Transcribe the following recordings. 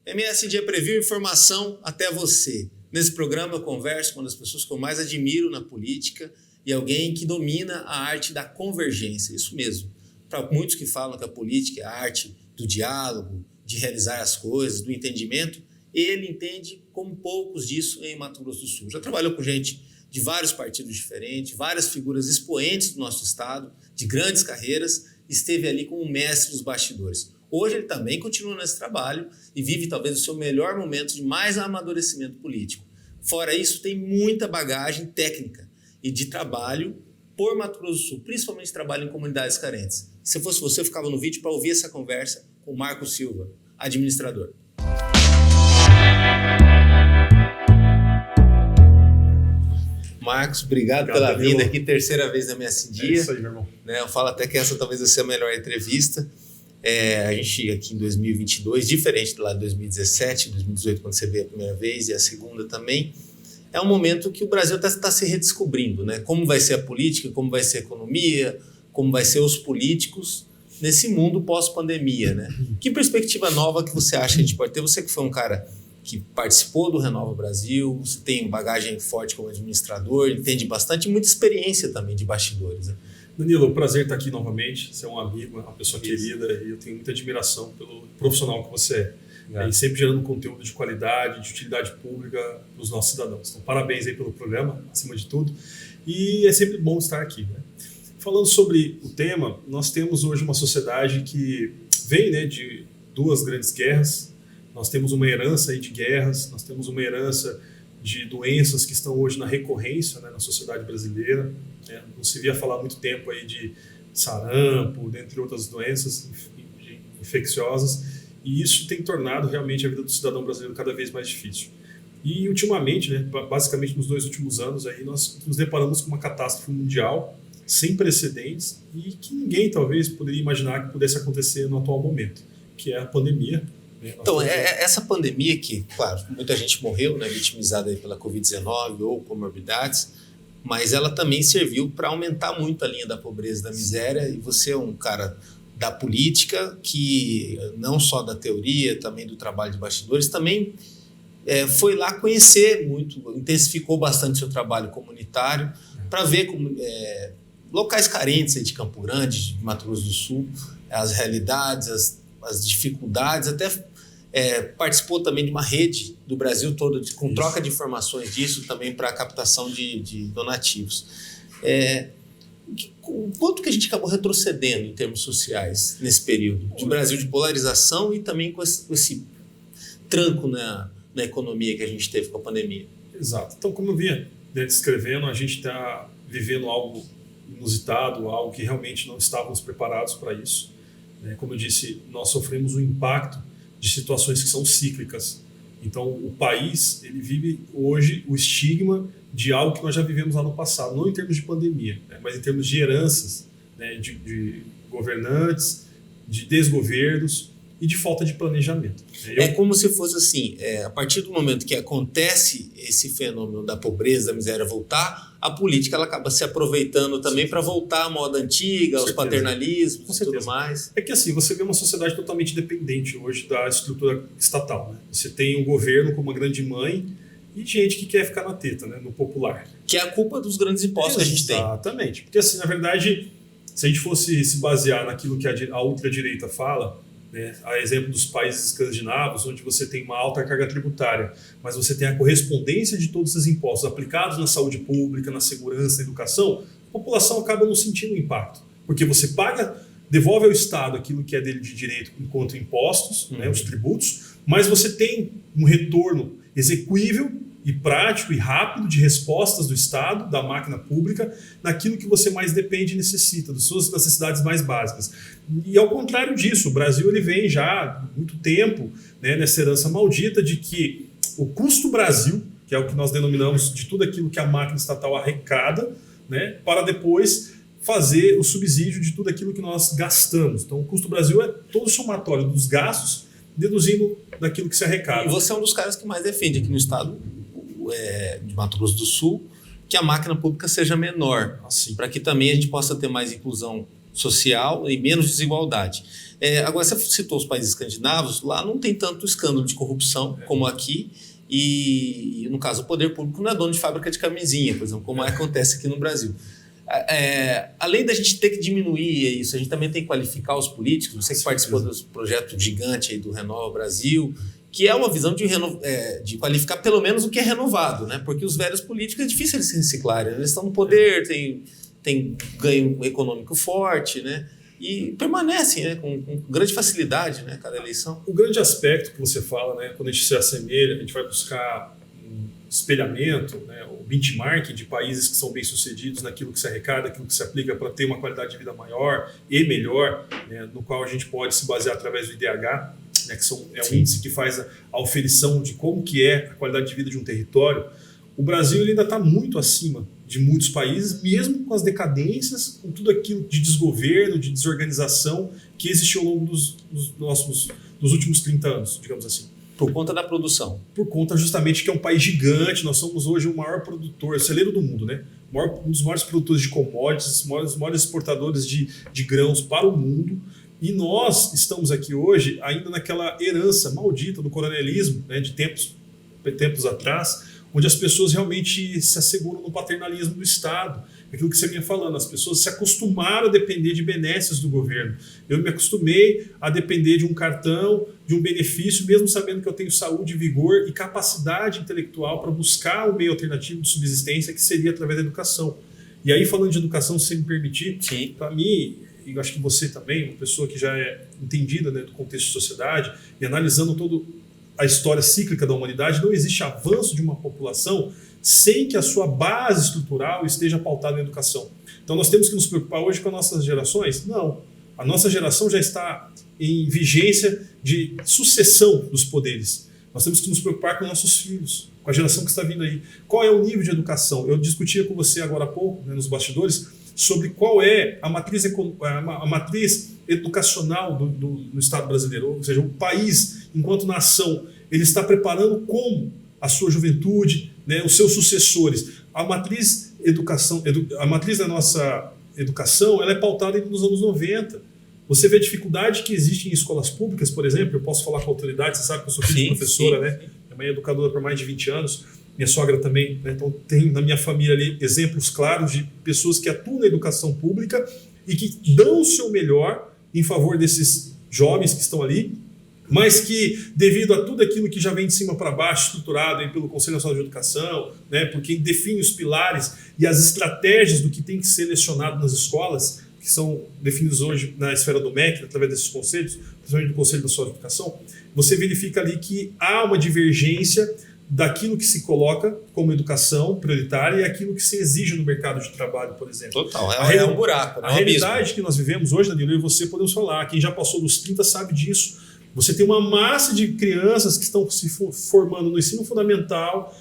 MS Dia Preview, informação até você. Nesse programa eu converso com uma das pessoas que eu mais admiro na política e alguém que domina a arte da convergência, isso mesmo. Para muitos que falam que a política é a arte do diálogo, de realizar as coisas, do entendimento, ele entende como poucos disso em Mato Grosso do Sul. Já trabalhou com gente de vários partidos diferentes, várias figuras expoentes do nosso estado, de grandes carreiras, esteve ali como mestre dos bastidores. Hoje ele também continua nesse trabalho e vive talvez o seu melhor momento de mais amadurecimento político. Fora isso, tem muita bagagem técnica e de trabalho por Mato Grosso do Sul, principalmente trabalho em comunidades carentes. Se eu fosse você, eu ficava no vídeo para ouvir essa conversa com o Marco Silva, administrador. Marcos, obrigado pela vinda aqui, terceira vez na MS Dia. É isso aí, meu irmão. Eu falo até que essa talvez seja a melhor entrevista. A gente aqui em 2022, diferente do lá de 2017, 2018, quando você veio a primeira vez, e a segunda também, é um momento que o Brasil está se redescobrindo, né? Como vai ser a política, como vai ser a economia, como vai ser os políticos nesse mundo pós-pandemia, né? Que perspectiva nova que você acha que a gente pode ter? Você que foi um cara que participou do Renova Brasil, você tem bagagem forte como administrador, entende bastante, muita experiência também de bastidores, né? Danilo, um prazer estar aqui novamente. Você é um amigo, uma pessoa querida, e eu tenho muita admiração pelo profissional que você é. E sempre gerando conteúdo de qualidade, de utilidade pública para os nossos cidadãos. Então, parabéns aí pelo programa, acima de tudo. E é sempre bom estar aqui, né? Falando sobre o tema, nós temos hoje uma sociedade que vem, né, de duas grandes guerras. Nós temos uma herança aí de guerras, nós temos uma herança de doenças que estão hoje na recorrência, né, na sociedade brasileira. Não se via falar há muito tempo aí de sarampo, dentre outras doenças infecciosas, e isso tem tornado realmente a vida do cidadão brasileiro cada vez mais difícil. E ultimamente, né, basicamente nos 2 últimos anos, aí nós nos deparamos com uma catástrofe mundial sem precedentes e que ninguém talvez poderia imaginar que pudesse acontecer no atual momento, que é a pandemia. Então, essa pandemia que, claro, muita gente morreu, né, vitimizada aí pela Covid-19 ou comorbidades, mas ela também serviu para aumentar muito a linha da pobreza e da miséria, e você é um cara da política, que não só da teoria, também do trabalho de bastidores, também foi lá conhecer muito, intensificou bastante seu trabalho comunitário, para ver como, locais carentes aí de Campo Grande, de Mato Grosso do Sul, as realidades, as dificuldades, até participou também de uma rede do Brasil todo, com troca de informações disso também para captação de donativos. O quanto que a gente acabou retrocedendo em termos sociais nesse período de Brasil de polarização e também com esse tranco na economia que a gente teve com a pandemia? Exato. Então, como eu vinha descrevendo, a gente está vivendo algo inusitado, algo que realmente não estávamos preparados para isso. Como eu disse, nós sofremos um impacto de situações que são cíclicas. Então, o país ele vive hoje o estigma de algo que nós já vivemos lá no passado, não em termos de pandemia, né, mas em termos de heranças, né, de governantes, de desgovernos e de falta de planejamento. É como se fosse assim, a partir do momento que acontece esse fenômeno da pobreza, da miséria voltar, a política ela acaba se aproveitando também para voltar à moda antiga, aos paternalismos e tudo mais. É que assim, você vê uma sociedade totalmente dependente hoje da estrutura estatal, né? Você tem um governo como uma grande mãe e gente que quer ficar na teta, né, no popular. Que é a culpa dos grandes impostos que a gente tem. Exatamente. Porque assim, na verdade, se a gente fosse se basear naquilo que a ultradireita fala, né, a exemplo dos países escandinavos, onde você tem uma alta carga tributária, mas você tem a correspondência de todos esses impostos aplicados na saúde pública, na segurança, na educação, a população acaba não sentindo o impacto. Porque você paga, devolve ao Estado aquilo que é dele de direito enquanto impostos, né, os tributos, mas você tem um retorno execuível e prático e rápido de respostas do Estado, da máquina pública, naquilo que você mais depende e necessita, das suas necessidades mais básicas. E ao contrário disso, o Brasil ele vem já há muito tempo, né, nessa herança maldita de que o custo Brasil, que é o que nós denominamos de tudo aquilo que a máquina estatal arrecada, né, para depois fazer o subsídio de tudo aquilo que nós gastamos. Então o custo Brasil é todo o somatório dos gastos, deduzindo daquilo que se arrecada. E você é um dos caras que mais defende aqui no estado de Mato Grosso do Sul que a máquina pública seja menor, assim, para que também a gente possa ter mais inclusão social e menos desigualdade. Agora, você citou os países escandinavos, lá não tem tanto escândalo de corrupção como aqui, e no caso o poder público não é dono de fábrica de camisinha, por exemplo, como acontece aqui no Brasil. Além da gente ter que diminuir isso, a gente também tem que qualificar os políticos. Você que participou do projeto gigante aí do Renova Brasil, que é uma visão de qualificar pelo menos o que é renovado, né? Porque os velhos políticos é difícil eles se reciclarem, eles estão no poder, tem ganho econômico forte, né? E permanecem, né, com grande facilidade, né, cada eleição. O grande aspecto que você fala, né, quando a gente se assemelha, a gente vai buscar um espelhamento, né, o benchmarking de países que são bem-sucedidos naquilo que se arrecada, aquilo que se aplica para ter uma qualidade de vida maior e melhor, né, no qual a gente pode se basear através do IDH, né, que é um índice que faz a oferição de como que é a qualidade de vida de um território. O Brasil ele ainda está muito acima de muitos países, mesmo com as decadências, com tudo aquilo de desgoverno, de desorganização que existiu ao longo dos últimos 30 anos, digamos assim. Por conta da produção. Por conta justamente que é um país gigante, nós somos hoje o maior produtor, o celeiro do mundo, né? Um dos maiores produtores de commodities, os maiores exportadores de grãos para o mundo. E nós estamos aqui hoje ainda naquela herança maldita do coronelismo, né, de tempos atrás, onde as pessoas realmente se asseguram no paternalismo do Estado. Aquilo que você vinha falando, as pessoas se acostumaram a depender de benesses do governo. Eu me acostumei a depender de um cartão, de um benefício, mesmo sabendo que eu tenho saúde, vigor e capacidade intelectual para buscar um meio alternativo de subsistência, que seria através da educação. E aí, falando de educação, se você me permitir, para mim, e eu acho que você também, uma pessoa que já é entendida, né, do contexto de sociedade, e analisando todo a história cíclica da humanidade, não existe avanço de uma população sem que a sua base estrutural esteja pautada na educação. Então nós temos que nos preocupar hoje com as nossas gerações? Não. A nossa geração já está em vigência de sucessão dos poderes. Nós temos que nos preocupar com nossos filhos, com a geração que está vindo aí. Qual é o nível de educação? Eu discutia com você agora há pouco, né, nos bastidores, sobre qual é a matriz educacional do Estado brasileiro, ou seja, o país, enquanto nação, ele está preparando como a sua juventude, né, os seus sucessores. A matriz da nossa educação, ela é pautada nos anos 90. Você vê a dificuldade que existe em escolas públicas, por exemplo. Eu posso falar com autoridade, você sabe que eu sou filho de professora, né? Minha mãe é educadora por mais de 20 anos, minha sogra também, né? Então tem na minha família ali exemplos claros de pessoas que atuam na educação pública e que dão o seu melhor em favor desses jovens que estão ali, mas que, devido a tudo aquilo que já vem de cima para baixo, estruturado aí pelo Conselho Nacional de Educação, né, porque define os pilares e as estratégias do que tem que ser lecionado nas escolas, que são definidos hoje na esfera do MEC, através desses conselhos, principalmente do Conselho Nacional de Educação, você verifica ali que há uma divergência daquilo que se coloca como educação prioritária e aquilo que se exige no mercado de trabalho, por exemplo. Total, é um buraco. A realidade que nós vivemos hoje, Danilo, eu e você podemos falar, quem já passou dos 30 sabe disso. Você tem uma massa de crianças que estão se formando no ensino fundamental,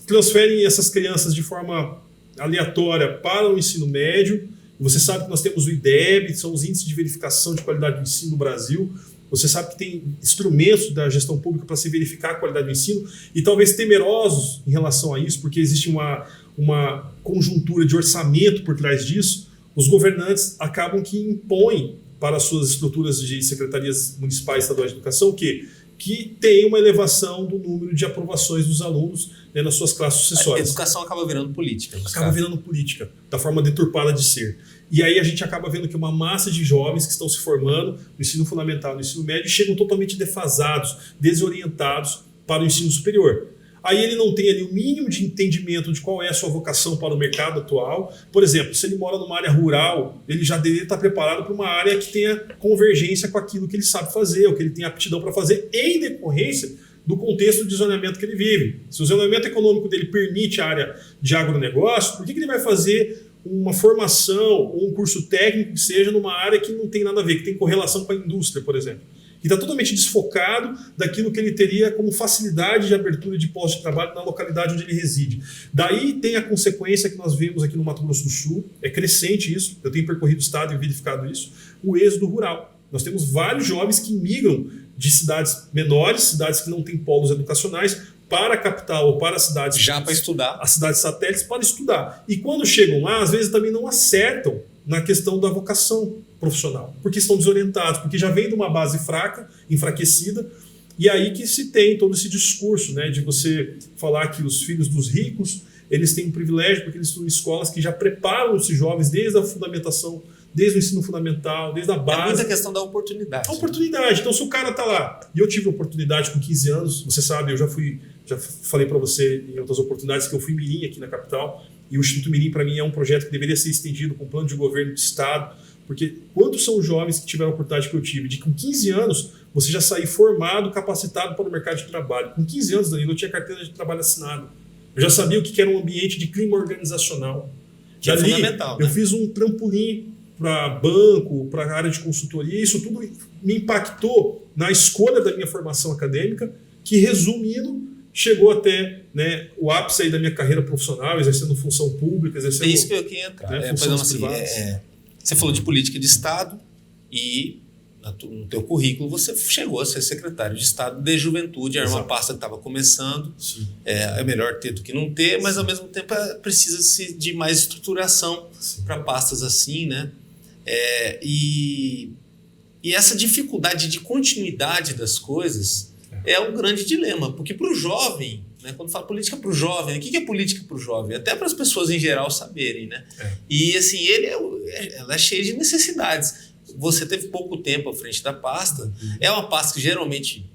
transferem essas crianças de forma aleatória para o ensino médio. Você sabe que nós temos o IDEB, são os índices de verificação de qualidade do ensino no Brasil. Você sabe que tem instrumentos da gestão pública para se verificar a qualidade do ensino e talvez temerosos em relação a isso, porque existe uma conjuntura de orçamento por trás disso. Os governantes acabam que impõem para as suas estruturas de secretarias municipais estaduais de educação que tem uma elevação do número de aprovações dos alunos, né, nas suas classes sucessórias. A educação acaba virando política. Acaba virando política, da forma deturpada de ser. E aí a gente acaba vendo que uma massa de jovens que estão se formando no ensino fundamental, no ensino médio, chegam totalmente defasados, desorientados para o ensino superior. Aí ele não tem ali o mínimo de entendimento de qual é a sua vocação para o mercado atual. Por exemplo, se ele mora numa área rural, ele já deveria estar preparado para uma área que tenha convergência com aquilo que ele sabe fazer, ou que ele tem aptidão para fazer, em decorrência do contexto de zonamento que ele vive. Se o zonamento econômico dele permite a área de agronegócio, por que ele vai fazer uma formação ou um curso técnico que seja numa área que não tem nada a ver, que tem correlação com a indústria, por exemplo? E está totalmente desfocado daquilo que ele teria como facilidade de abertura de postos de trabalho na localidade onde ele reside. Daí tem a consequência que nós vemos aqui no Mato Grosso do Sul, é crescente isso, eu tenho percorrido o estado e verificado isso, o êxodo rural. Nós temos vários jovens que migram de cidades menores, cidades que não têm polos educacionais, para a capital ou para as cidades... Já para estudar. As cidades satélites para estudar. E quando chegam lá, às vezes também não acertam na questão da vocação profissional, porque estão desorientados, porque já vem de uma base fraca, enfraquecida, e aí que se tem todo esse discurso, né, de você falar que os filhos dos ricos, eles têm um privilégio porque eles estão em escolas que já preparam esses jovens desde a fundamentação, desde o ensino fundamental, desde a base. É muita questão da oportunidade. A oportunidade. Então, se o cara está lá, e eu tive a oportunidade com 15 anos, você sabe, eu já falei para você em outras oportunidades que eu fui mirim aqui na capital, e o Instituto Mirim, para mim, é um projeto que deveria ser estendido com plano de governo de Estado, porque quantos são os jovens que tiveram a oportunidade que eu tive, de com 15 anos você já sair formado, capacitado para o mercado de trabalho. Com 15 anos, Danilo, eu tinha carteira de trabalho assinada. Eu já sabia o que era um ambiente de clima organizacional. Que é fundamental, eu né? fiz um trampolim para banco, para a área de consultoria, isso tudo me impactou na escolha da minha formação acadêmica, que, resumindo, chegou até, né, o ápice aí da minha carreira profissional, exercendo função pública, exercendo... É isso que eu queria entrar. Né, você falou de política de Estado e no teu currículo você chegou a ser secretário de Estado de Juventude, era uma pasta que estava começando, é melhor ter do que não ter, mas ao mesmo tempo precisa-se de mais estruturação para pastas assim, né? E essa dificuldade de continuidade das coisas é um grande dilema, porque para o jovem, né, quando fala política para o jovem, o que é política para o jovem? Até para as pessoas em geral saberem, né? E assim, ela é cheia de necessidades. Você teve pouco tempo à frente da pasta, é uma pasta que geralmente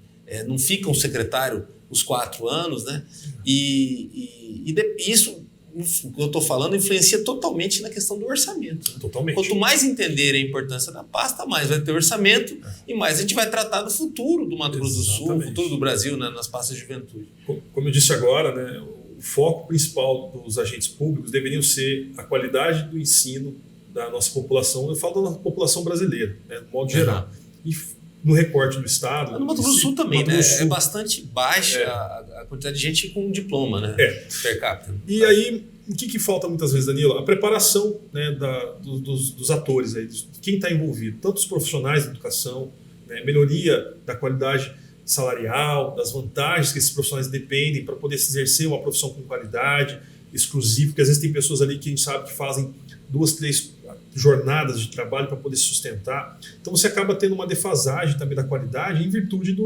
não fica um secretário os 4 anos, né? E isso, o que eu estou falando, influencia totalmente na questão do orçamento. Totalmente. Quanto mais entender a importância da pasta, mais vai ter orçamento e mais a gente vai tratar do futuro do Mato Grosso do Sul, futuro do Brasil, né, nas pastas de juventude. Como eu disse agora, né, o foco principal dos agentes públicos deveriam ser a qualidade do ensino da nossa população. Eu falo da nossa população brasileira, né, de modo geral. E no recorte do Estado... No Mato Grosso do Sul também, né? É bastante baixa a quantidade de gente com diploma, né? Per capita. E aí, o que falta muitas vezes, Danilo? A preparação, né, dos atores, aí, de quem está envolvido, tanto os profissionais da educação, né, melhoria da qualidade salarial, das vantagens que esses profissionais dependem para poder se exercer uma profissão com qualidade, exclusiva, porque às vezes tem pessoas ali que a gente sabe que fazem 2, 3 jornadas de trabalho para poder se sustentar. Então você acaba tendo uma defasagem também da qualidade em virtude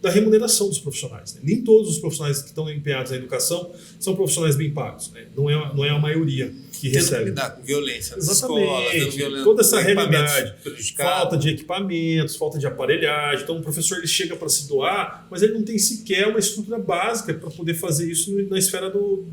da remuneração dos profissionais, né? Nem todos os profissionais que estão empenhados na educação são profissionais bem pagos, né? Não é a maioria que recebe. Que lidar com violência nas Exatamente. escolas, toda essa realidade, falta de equipamentos, falta de aparelhagem. Então o professor ele chega para se doar, mas ele não tem sequer uma estrutura básica para poder fazer isso na esfera do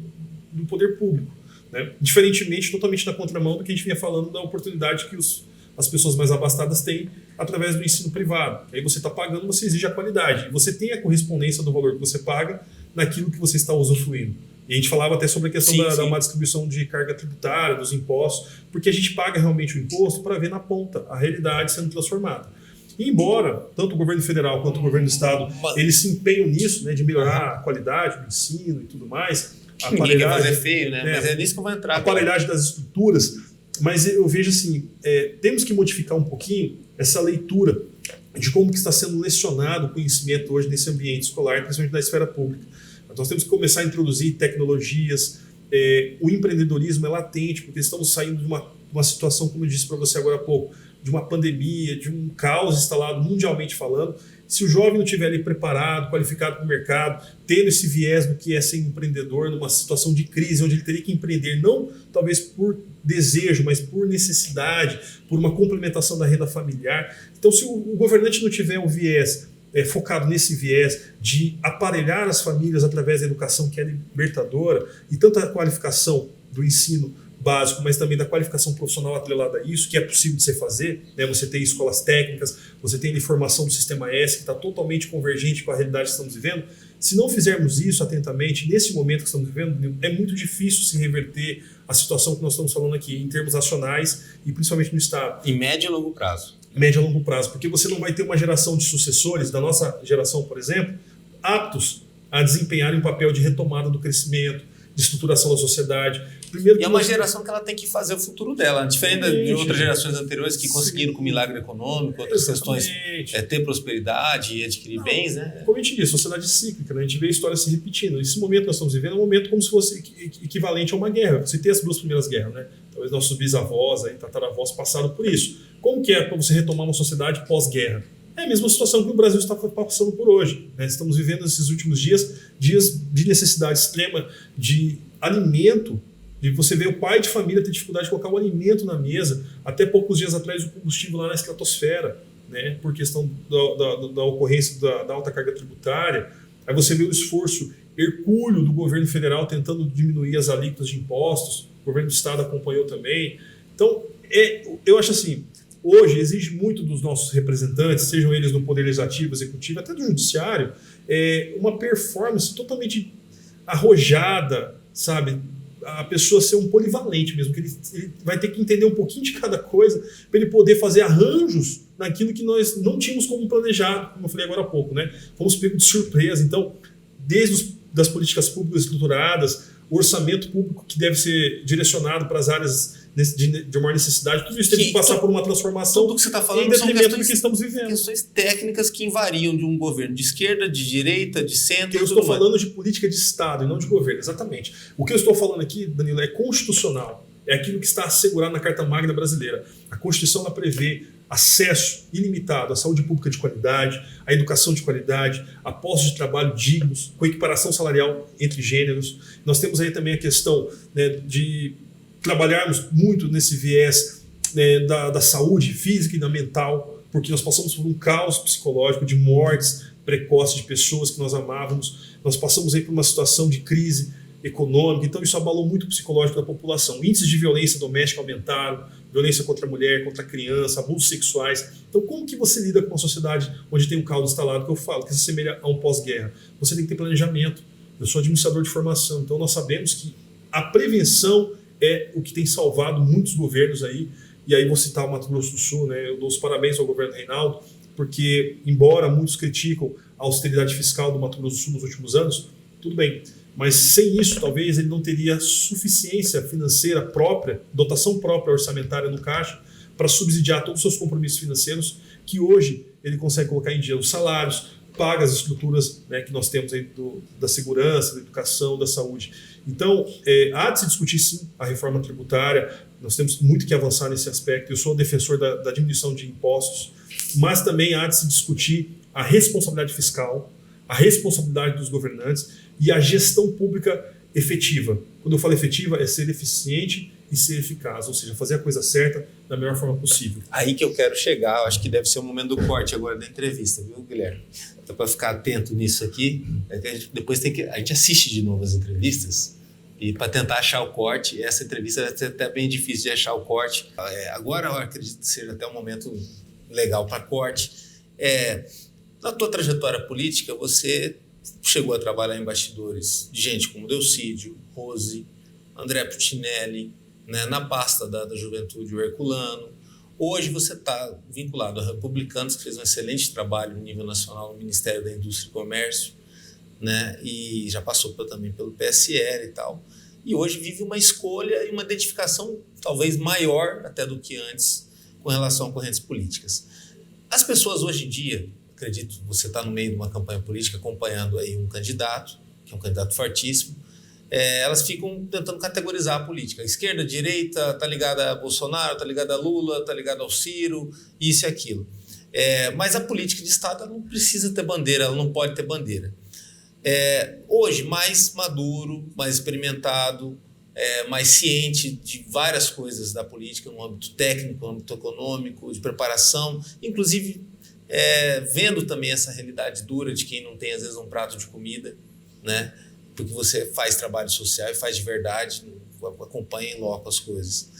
poder público, né? Diferentemente, totalmente na contramão do que a gente vinha falando da oportunidade que as pessoas mais abastadas têm através do ensino privado. Aí você está pagando, você exige a qualidade. E você tem a correspondência do valor que você paga naquilo que você está usufruindo. E a gente falava até sobre a questão da má distribuição de carga tributária, dos impostos, porque a gente paga realmente o imposto para ver na ponta a realidade sendo transformada. E embora tanto o governo federal quanto o governo do estado eles se empenham nisso, né, de melhorar a qualidade do ensino e tudo mais, ninguém quer fazer feio, né? Mas é nisso que eu vou entrar. A aparelhagem das estruturas, mas eu vejo assim, temos que modificar um pouquinho essa leitura de como que está sendo lecionado o conhecimento hoje nesse ambiente escolar, principalmente na esfera pública. Nós temos que começar a introduzir tecnologias, o empreendedorismo é latente, porque estamos saindo de uma situação, como eu disse para você agora há pouco, de uma pandemia, de um caos instalado mundialmente falando. Se o jovem não estiver ali preparado, qualificado para o mercado, tendo esse viés do que é ser empreendedor numa situação de crise, onde ele teria que empreender, não talvez por desejo, mas por necessidade, por uma complementação da renda familiar. Então, se o governante não tiver um viés focado nesse viés de aparelhar as famílias através da educação que é libertadora, e tanto a qualificação do ensino básico, mas também da qualificação profissional atrelada a isso, que é possível de você fazer, né? Você tem escolas técnicas, você tem a formação do Sistema S, que está totalmente convergente com a realidade que estamos vivendo. Se não fizermos isso atentamente, nesse momento que estamos vivendo, é muito difícil se reverter a situação que nós estamos falando aqui, em termos nacionais e principalmente no Estado. Em médio e longo prazo. Médio e longo prazo, porque você não vai ter uma geração de sucessores, da nossa geração, por exemplo, aptos a desempenharem um papel de retomada do crescimento, de estruturação da sociedade. Primeiro, e é uma geração que ela tem que fazer o futuro dela, diferente de outras gerações anteriores que conseguiram com milagre econômico, outras questões, ter prosperidade e adquirir bens, né? Como a gente diz, sociedade cíclica, né? A gente vê a história se repetindo. Esse momento que nós estamos vivendo é um momento como se fosse equivalente a uma guerra. Você tem as 2 primeiras guerras, né? talvez nossos bisavós, aí, tataravós passaram por isso. Como que é para você retomar uma sociedade pós-guerra? É a mesma situação que o Brasil está passando por hoje, né? Estamos vivendo esses últimos dias de necessidade extrema de alimento, de você ver o pai de família ter dificuldade de colocar o alimento na mesa, até poucos dias atrás o combustível lá na estratosfera, né? Por questão da ocorrência da alta carga tributária. Aí você vê o esforço hercúleo do governo federal tentando diminuir as alíquotas de impostos, o governo do estado acompanhou também. Então, eu acho assim, hoje exige muito dos nossos representantes, sejam eles no Poder Legislativo, Executivo, até do Judiciário, uma performance totalmente arrojada, sabe? A pessoa ser um polivalente mesmo, que ele vai ter que entender um pouquinho de cada coisa para ele poder fazer arranjos naquilo que nós não tínhamos como planejado, como eu falei agora há pouco, né? Fomos pegos de surpresa. Então, desde das políticas públicas estruturadas, o orçamento público que deve ser direcionado para as áreas de maior necessidade, tudo isso teve que passar por uma transformação. Tudo que você está falando em são detrimento do que estamos vivendo. Questões técnicas que invariam de um governo de esquerda, de direita, de centro. Eu estou falando de política de Estado e não de governo, exatamente. O que eu estou falando aqui, Danilo, é constitucional. É aquilo que está assegurado na Carta Magna brasileira. A Constituição ela prevê acesso ilimitado à saúde pública de qualidade, à educação de qualidade, a postos de trabalho dignos, com equiparação salarial entre gêneros. Nós temos aí também a questão, né, de trabalharmos muito nesse viés, né, da saúde física e da mental, porque nós passamos por um caos psicológico de mortes precoces de pessoas que nós amávamos. Nós passamos aí por uma situação de crise econômica, então isso abalou muito o psicológico da população. Índices de violência doméstica aumentaram, violência contra a mulher, contra a criança, abusos sexuais. Então como que você lida com uma sociedade onde tem um caos instalado, que eu falo, que se assemelha a um pós-guerra? Você tem que ter planejamento. Eu sou administrador de formação, então nós sabemos que a prevenção é o que tem salvado muitos governos aí. E aí vou citar o Mato Grosso do Sul, né? Eu dou os parabéns ao governo Reinaldo, porque embora muitos criticam a austeridade fiscal do Mato Grosso do Sul nos últimos anos, tudo bem. Mas sem isso, talvez ele não teria suficiência financeira própria, dotação própria orçamentária no caixa, para subsidiar todos os seus compromissos financeiros, que hoje ele consegue colocar em dia os salários, paga as estruturas, né, que nós temos aí da segurança, da educação, da saúde. Então, há de se discutir sim a reforma tributária, nós temos muito que avançar nesse aspecto. Eu sou defensor da diminuição de impostos, mas também há de se discutir a responsabilidade fiscal, a responsabilidade dos governantes e a gestão pública efetiva. Quando eu falo efetiva, é ser eficiente e ser eficaz, ou seja, fazer a coisa certa da melhor forma possível. Aí que eu quero chegar, eu acho que deve ser o momento do corte agora da entrevista, viu, Guilherme? Então, para ficar atento nisso aqui, a gente assiste de novo as entrevistas e para tentar achar o corte. Essa entrevista vai ser até bem difícil de achar o corte. Agora eu acredito que seja até um momento legal para corte. Na tua trajetória política, você chegou a trabalhar em bastidores de gente como Delcídio, Rose, André Puccinelli, né, na pasta da Juventude, o Herculano. Hoje você está vinculado a Republicanos, que fez um excelente trabalho no nível nacional no Ministério da Indústria e Comércio, né, e já passou também pelo PSL e tal. E hoje vive uma escolha e uma identificação talvez maior até do que antes com relação a correntes políticas. As pessoas hoje em dia, acredito que você está no meio de uma campanha política acompanhando aí um candidato, que é um candidato fortíssimo, elas ficam tentando categorizar a política. A esquerda, a direita, está ligada a Bolsonaro, está ligada a Lula, está ligada ao Ciro, isso e aquilo. Mas a política de Estado ela não precisa ter bandeira, ela não pode ter bandeira. Hoje, mais maduro, mais experimentado, mais ciente de várias coisas da política, no âmbito técnico, no âmbito econômico, de preparação, inclusive vendo também essa realidade dura de quem não tem, às vezes, um prato de comida, né? Porque você faz trabalho social e faz de verdade, acompanha em loco as coisas.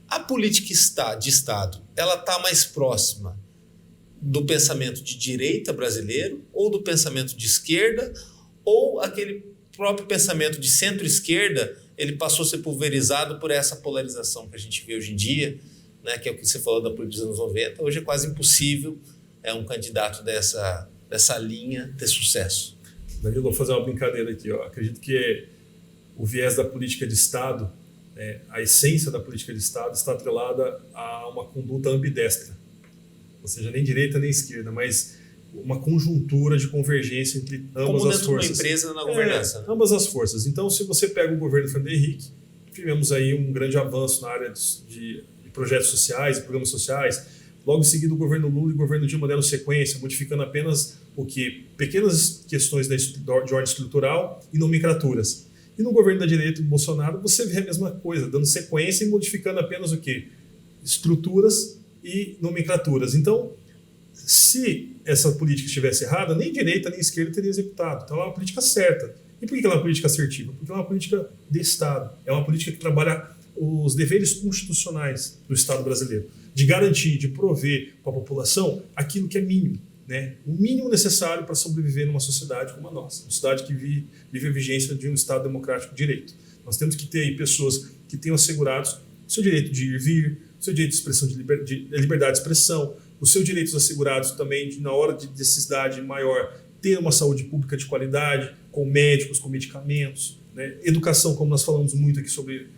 A política de Estado, ela está mais próxima do pensamento de direita brasileiro ou do pensamento de esquerda, ou aquele próprio pensamento de centro-esquerda, ele passou a ser pulverizado por essa polarização que a gente vê hoje em dia, né, que é o que você falou da política dos anos 90. Hoje é quase impossível um candidato dessa linha ter sucesso. Danilo, vou fazer uma brincadeira aqui. Acredito que o viés da política de Estado, a essência da política de Estado está atrelada a uma conduta ambidestra. Ou seja, nem direita nem esquerda, mas uma conjuntura de convergência entre ambas as forças. Como dentro de uma empresa na governança. Ambas as forças. Então, se você pega o governo Fernando Henrique, tivemos aí um grande avanço na área de projetos sociais e programas sociais. Logo em seguida, o governo Lula e o governo Dilma deram sequência, modificando apenas pequenas questões de ordem estrutural e nomenclaturas. E no governo da direita do Bolsonaro, você vê a mesma coisa, dando sequência e modificando apenas estruturas e nomenclaturas. Então, se essa política estivesse errada, nem direita nem esquerda teria executado. Então, ela é uma política certa. E por que ela é uma política assertiva? Porque ela é uma política de Estado. É uma política que trabalha os deveres constitucionais do Estado brasileiro, de garantir, de prover para a população aquilo que é mínimo, né? O mínimo necessário para sobreviver numa sociedade como a nossa, uma sociedade que vive a vigência de um Estado democrático de direito. Nós temos que ter aí pessoas que tenham assegurados o seu direito de ir e vir, o seu direito de expressão, de liberdade de expressão, os seus direitos assegurados também de, na hora de necessidade maior, ter uma saúde pública de qualidade, com médicos, com medicamentos, né? Educação, como nós falamos muito aqui sobre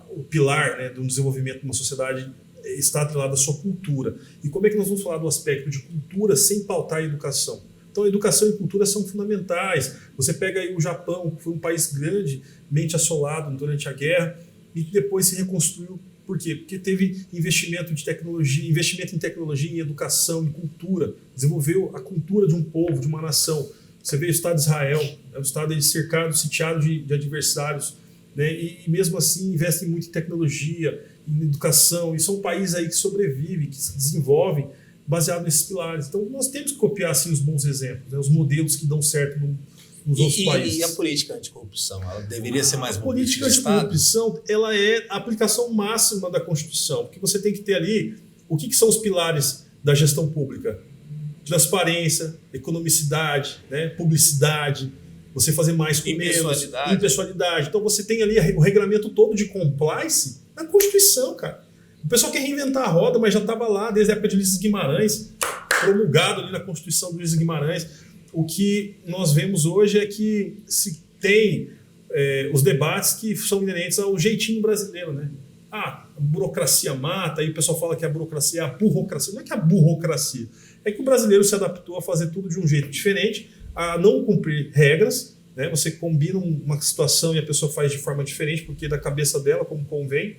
o pilar, né, do desenvolvimento de uma sociedade, está atrelado à sua cultura. E como é que nós vamos falar do aspecto de cultura sem pautar a educação? Então, a educação e cultura são fundamentais. Você pega aí o Japão, que foi um país grandemente assolado durante a guerra e que depois se reconstruiu. Por quê? Porque teve investimento em tecnologia, em educação, em cultura. Desenvolveu a cultura de um povo, de uma nação. Você vê o Estado de Israel, é um Estado cercado, sitiado de adversários, né? E mesmo assim investem muito em tecnologia, em educação, e são países aí que sobrevivem, que se desenvolvem baseado nesses pilares. Então nós temos que copiar assim, os bons exemplos, né? Os modelos que dão certo nos outros países. E a política anticorrupção, ela deveria ser mais uma política anticorrupção, ela é a aplicação máxima da Constituição, porque você tem que ter ali o que são os pilares da gestão pública: transparência, economicidade, né? Publicidade, você fazer mais com menos, impessoalidade. Então você tem ali o regulamento todo de compliance na Constituição, cara. O pessoal quer reinventar a roda, mas já estava lá desde a época de Ulisses Guimarães, promulgado ali na Constituição do Ulisses Guimarães. O que nós vemos hoje é que se tem os debates que são inerentes ao jeitinho brasileiro, né? A burocracia mata, aí o pessoal fala que a burocracia é a burocracia. Não é que é a burocracia, é que o brasileiro se adaptou a fazer tudo de um jeito diferente, a não cumprir regras, né? Você combina uma situação e a pessoa faz de forma diferente, porque da cabeça dela, como convém.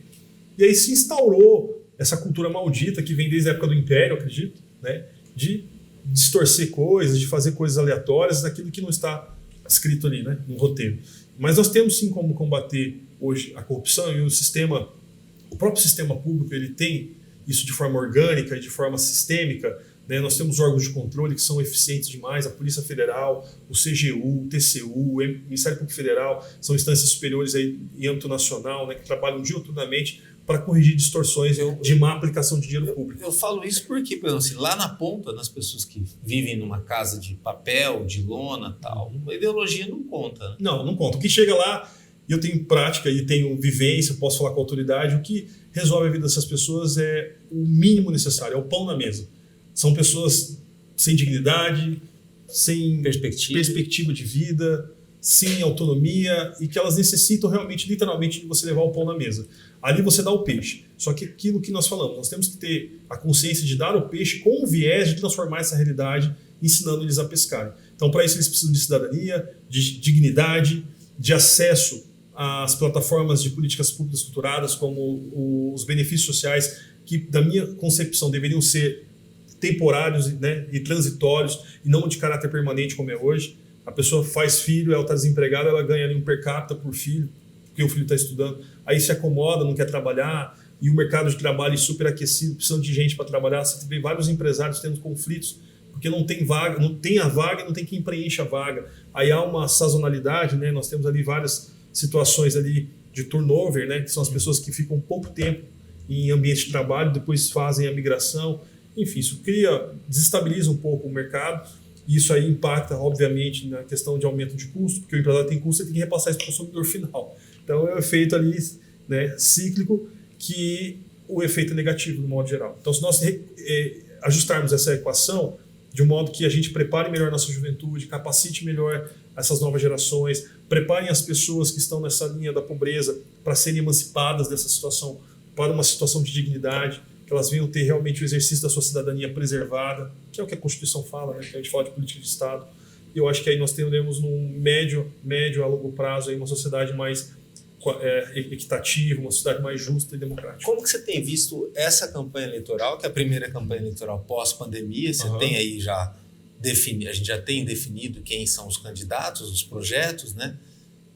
E aí se instaurou essa cultura maldita que vem desde a época do Império, acredito, né? De distorcer coisas, de fazer coisas aleatórias daquilo que não está escrito ali, né? No roteiro. Mas nós temos sim como combater hoje a corrupção, e o próprio sistema público, ele tem isso de forma orgânica e de forma sistêmica, né? Nós temos órgãos de controle que são eficientes demais, a Polícia Federal, o CGU, o TCU, o Ministério Público Federal, são instâncias superiores aí em âmbito nacional, né? Que trabalham diuturnamente para corrigir distorções de má aplicação de dinheiro público. Eu falo isso porque, por exemplo, assim, lá na ponta, nas pessoas que vivem numa casa de papel, de lona, tal, a ideologia não conta. Né? Não conta. O que chega lá, eu tenho prática e tenho vivência, posso falar com autoridade, o que resolve a vida dessas pessoas é o mínimo necessário, é o pão na mesa. São pessoas sem dignidade, sem perspectiva de vida, sem autonomia, e que elas necessitam realmente, literalmente, de você levar o pão na mesa. Ali você dá o peixe. Só que aquilo que nós falamos, nós temos que ter a consciência de dar o peixe com o viés de transformar essa realidade, ensinando eles a pescarem. Então, para isso, eles precisam de cidadania, de dignidade, de acesso às plataformas de políticas públicas estruturadas, como os benefícios sociais, que, da minha concepção, deveriam ser temporários, né, e transitórios, e não de caráter permanente, como é hoje. A pessoa faz filho, ela está desempregada, ela ganha ali um per capita por filho, porque o filho está estudando, aí se acomoda, não quer trabalhar, e o mercado de trabalho é superaquecido, precisando de gente para trabalhar. Você vê vários empresários tendo conflitos, porque não tem vaga, não tem a vaga e não tem quem preencha a vaga. Aí há uma sazonalidade, né? Nós temos ali várias situações ali de turnover, né? Que são as pessoas que ficam pouco tempo em ambiente de trabalho, depois fazem a migração. Enfim, isso desestabiliza um pouco o mercado, e isso aí impacta, obviamente, na questão de aumento de custo, porque o empresário tem custo, ele tem que repassar isso para o consumidor final. Então é um efeito ali, né, cíclico, que o efeito é negativo no modo geral. Então, se nós ajustarmos essa equação de um modo que a gente prepare melhor nossa juventude, capacite melhor essas novas gerações, preparem as pessoas que estão nessa linha da pobreza para serem emancipadas dessa situação, para uma situação de dignidade, que elas venham ter realmente o exercício da sua cidadania preservada, que é o que a Constituição fala, né? Que a gente fala de política de Estado. E eu acho que aí nós teremos num médio a longo prazo aí uma sociedade mais equitativa, uma sociedade mais justa e democrática. Como que você tem visto essa campanha eleitoral, que é a primeira campanha eleitoral pós-pandemia? Você tem aí já definido, a gente já tem definido quem são os candidatos, os projetos, né?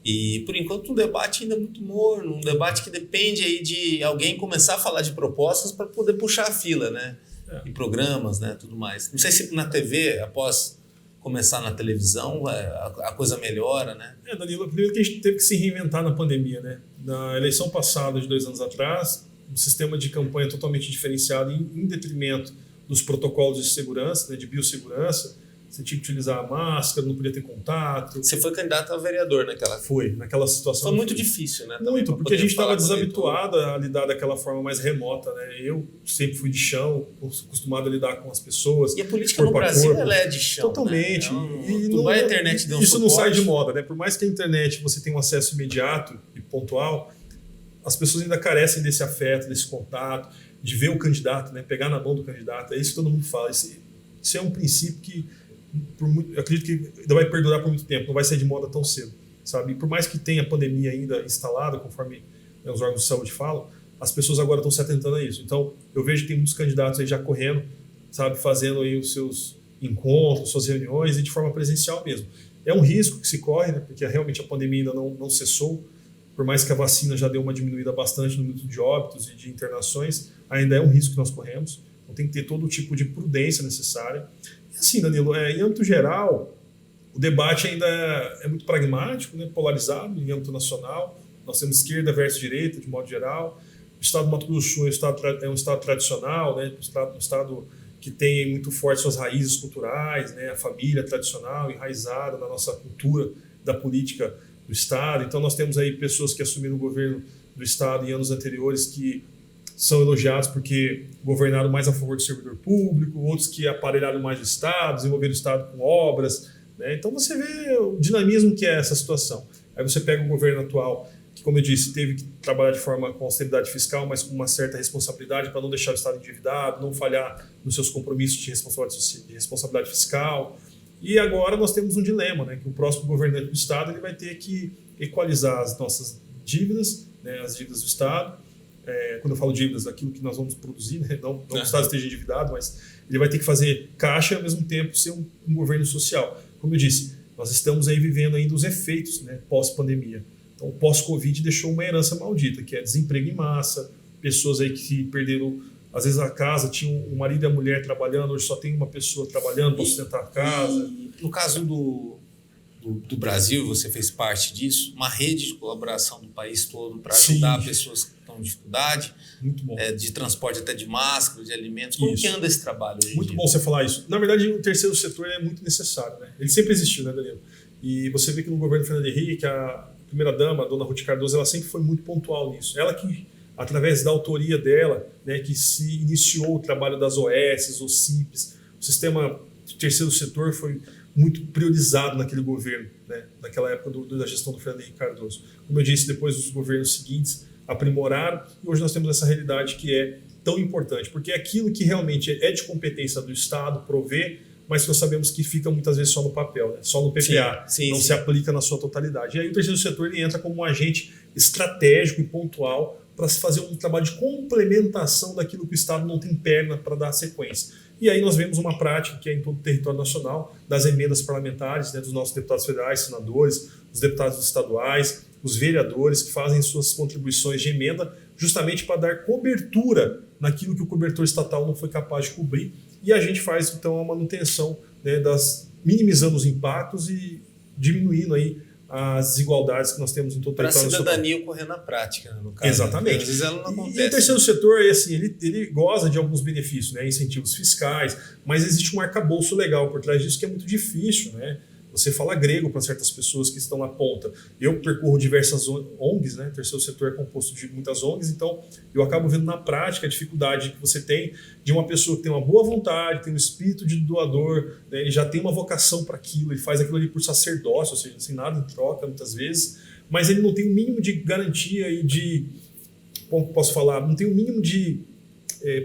E, por enquanto, um debate ainda muito morno, um debate que depende aí de alguém começar a falar de propostas para poder puxar a fila, né? E programas, né? Tudo mais. Não sei se na TV, após começar na televisão, a coisa melhora, né? Danilo, primeiro que a gente teve que se reinventar na pandemia, né? Na eleição passada, de 2 anos atrás, um sistema de campanha totalmente diferenciado em detrimento dos protocolos de segurança, né, de biossegurança. Você tinha que utilizar a máscara, não podia ter contato. Você foi candidato a vereador naquela situação. Foi muito difícil, né? Muito, porque a gente estava desabituado a lidar daquela forma mais remota, né? Eu sempre fui de chão, acostumado a lidar com as pessoas. E a política no Brasil, ela é de chão, totalmente. Né? E não vai a internet deu um isso suporte. não sai de moda, né? Por mais que a internet você tenha um acesso imediato e pontual, as pessoas ainda carecem desse afeto, desse contato, de ver o candidato, né? Pegar na mão do candidato. É isso que todo mundo fala. Isso é um princípio que eu acredito que ainda vai perdurar por muito tempo, não vai sair de moda tão cedo, sabe? E por mais que tenha pandemia ainda instalada, conforme os órgãos de saúde falam, as pessoas agora estão se atentando a isso. Então, eu vejo que tem muitos candidatos aí já correndo, sabe? Fazendo aí os seus encontros, suas reuniões e de forma presencial mesmo. É um risco que se corre, né? Porque realmente a pandemia ainda não cessou, por mais que a vacina já deu uma diminuída bastante no número de óbitos e de internações, ainda é um risco que nós corremos. Então, tem que ter todo tipo de prudência necessária. Assim, Danilo, em âmbito geral, o debate ainda é muito pragmático, né, polarizado em âmbito nacional. Nós temos esquerda versus direita, de modo geral. O estado do Mato Grosso do Sul é um estado tradicional, né, um estado que tem muito forte suas raízes culturais, né, a família tradicional, enraizada na nossa cultura da política do estado. Então, nós temos aí pessoas que assumiram o governo do estado em anos anteriores que são elogiados porque governaram mais a favor do servidor público, outros que aparelharam mais o Estado, desenvolveram o Estado com obras, né? Então você vê o dinamismo que é essa situação. Aí você pega o governo atual, que, como eu disse, teve que trabalhar de forma com austeridade fiscal, mas com uma certa responsabilidade para não deixar o Estado endividado, não falhar nos seus compromissos de responsabilidade fiscal. E agora nós temos um dilema, né? Que o próximo governante do Estado ele vai ter que equalizar as nossas dívidas, né? As dívidas do Estado. Quando eu falo dívidas, aquilo que nós vamos produzir, né? Não que o Estado esteja endividado, mas ele vai ter que fazer caixa e, ao mesmo tempo, ser um governo social. Como eu disse, nós estamos aí vivendo ainda os efeitos, né, pós-pandemia. Então, o pós-Covid deixou uma herança maldita, que é desemprego em massa, pessoas aí que perderam, às vezes, a casa, tinham o marido e a mulher trabalhando, hoje só tem uma pessoa trabalhando para sustentar a casa. E, no caso do Brasil, você fez parte disso, uma rede de colaboração do país todo para ajudar pessoas que estão em dificuldade, muito bom. De transporte até de máscara, de alimentos. Como que anda esse trabalho hoje? Muito bom você falar isso. Na verdade, o terceiro setor é muito necessário, né? Ele sempre existiu, né, Danilo? E você vê que no governo Fernando Henrique, a primeira-dama, a dona Ruth Cardoso, ela sempre foi muito pontual nisso. Ela que, através da autoria dela, né, que se iniciou o trabalho das OS, os CIPs, o sistema de terceiro setor foi muito priorizado naquele governo, né, naquela época da gestão do Fernando Henrique Cardoso. Como eu disse, depois os governos seguintes aprimoraram e hoje nós temos essa realidade que é tão importante, porque é aquilo que realmente é de competência do Estado prover, mas nós sabemos que fica muitas vezes só no papel, né, só no PPA, não se aplica na sua totalidade. E aí o terceiro setor ele entra como um agente estratégico e pontual para se fazer um trabalho de complementação daquilo que o Estado não tem perna para dar sequência. E aí nós vemos uma prática que é em todo o território nacional, das emendas parlamentares, né, dos nossos deputados federais, senadores, os deputados estaduais, os vereadores que fazem suas contribuições de emenda justamente para dar cobertura naquilo que o cobertor estatal não foi capaz de cobrir. E a gente faz, então, a manutenção, né, minimizando os impactos e diminuindo aí as desigualdades que nós temos em todo o território nacional. Para a cidadania ocorrer na prática, né, no caso. Exatamente. Às vezes ela não acontece. E o terceiro setor, assim, ele goza de alguns benefícios, né, incentivos fiscais, mas existe um arcabouço legal por trás disso que é muito difícil, né? Você fala grego para certas pessoas que estão na ponta. Eu percorro diversas ONGs, né? O terceiro setor é composto de muitas ONGs, então eu acabo vendo na prática a dificuldade que você tem de uma pessoa que tem uma boa vontade, tem um espírito de doador, né? Ele já tem uma vocação para aquilo, ele faz aquilo ali por sacerdócio, ou seja, sem nada em troca muitas vezes, mas ele não tem o mínimo de garantia e de, como posso falar, não tem o mínimo de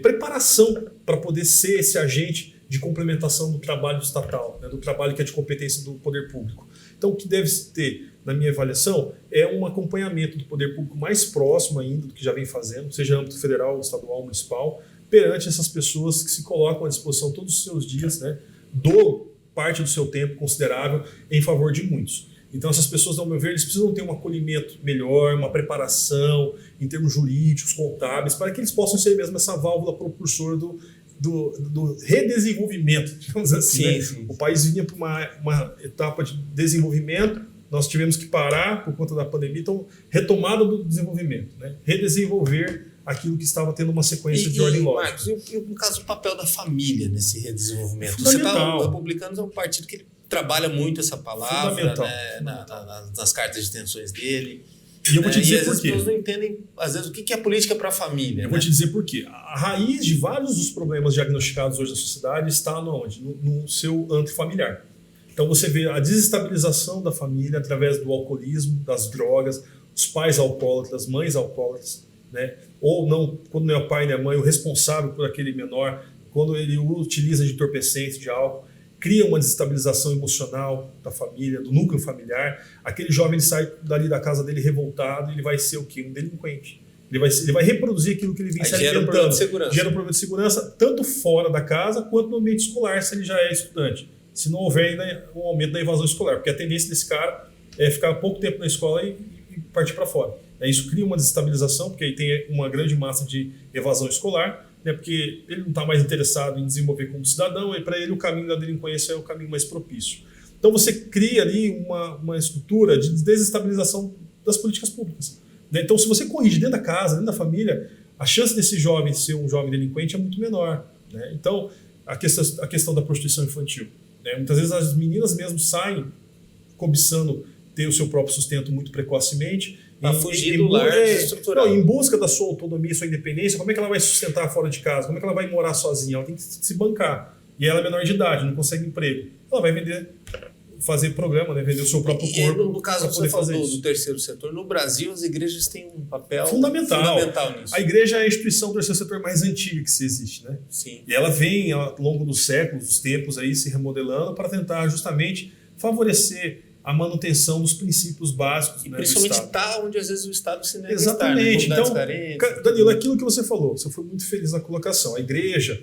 preparação para poder ser esse agente de complementação do trabalho estatal, né, do trabalho que é de competência do poder público. Então, o que deve ter? na minha avaliação, é um acompanhamento do poder público mais próximo ainda do que já vem fazendo, seja âmbito federal, estadual, municipal, perante essas pessoas que se colocam à disposição todos os seus dias, né, parte do seu tempo considerável em favor de muitos. Então essas pessoas, ao meu ver, eles precisam ter um acolhimento melhor, uma preparação em termos jurídicos, contábeis, para que eles possam ser mesmo essa válvula propulsora do redesenvolvimento, digamos assim. Sim, né? Sim. O país vinha para uma etapa de desenvolvimento, nós tivemos que parar por conta da pandemia, então retomada do desenvolvimento, né? Redesenvolver aquilo que estava tendo uma sequência de ordem lógica. Marcos, e no caso do papel da família nesse redesenvolvimento? Você está, o Republicanos é um partido que ele trabalha muito essa palavra, né, nas cartas de intenções dele. E eu vou te dizer por quê. As pessoas não entendem, às vezes, o que é política para a família. Eu vou te dizer por quê. A raiz de vários dos problemas diagnosticados hoje na sociedade está no seu âmbito familiar. Então você vê a desestabilização da família através do alcoolismo, das drogas, os pais alcoólatras, mães alcoólatras, né? Ou não, quando não é o pai nem a mãe, o responsável por aquele menor, quando ele utiliza de entorpecente, de álcool, cria uma desestabilização emocional da família, do núcleo familiar. Aquele jovem ele sai dali da casa dele revoltado e ele vai ser o quê? Um delinquente. Ele vai reproduzir aquilo que ele vem se alimentando. Gera um problema de segurança, tanto fora da casa quanto no ambiente escolar, se ele já é estudante. Se não houver ainda um aumento da evasão escolar, porque a tendência desse cara é ficar pouco tempo na escola e partir para fora. Isso cria uma desestabilização, porque aí tem uma grande massa de evasão escolar, né, porque ele não está mais interessado em desenvolver como cidadão, e para ele o caminho da delinquência é o caminho mais propício. Então você cria ali uma estrutura de desestabilização das políticas públicas. Né? Então se você corrige dentro da casa, dentro da família, a chance desse jovem ser um jovem delinquente é muito menor. Né? Então a questão da prostituição infantil. Né? Muitas vezes as meninas mesmo saem cobiçando ter o seu próprio sustento muito precocemente, para fugir do lar estrutural. Em busca da sua autonomia, sua independência. Como é que ela vai sustentar fora de casa? Como é que ela vai morar sozinha? Ela tem que se bancar. E ela é menor de idade, não consegue emprego. Ela vai fazer programa, né? Vender o seu próprio corpo. No caso que você falou do terceiro setor, no Brasil as igrejas têm um papel fundamental nisso. A igreja é a instituição do terceiro setor mais antiga que se existe, né? Sim. E ela vem ao longo dos séculos, dos tempos aí se remodelando para tentar justamente favorecer a manutenção dos princípios básicos, e né, principalmente está onde às vezes o Estado se nega. Exatamente. A estar, né? Então, carentes, Danilo, aquilo que você falou, você foi muito feliz na colocação. A igreja,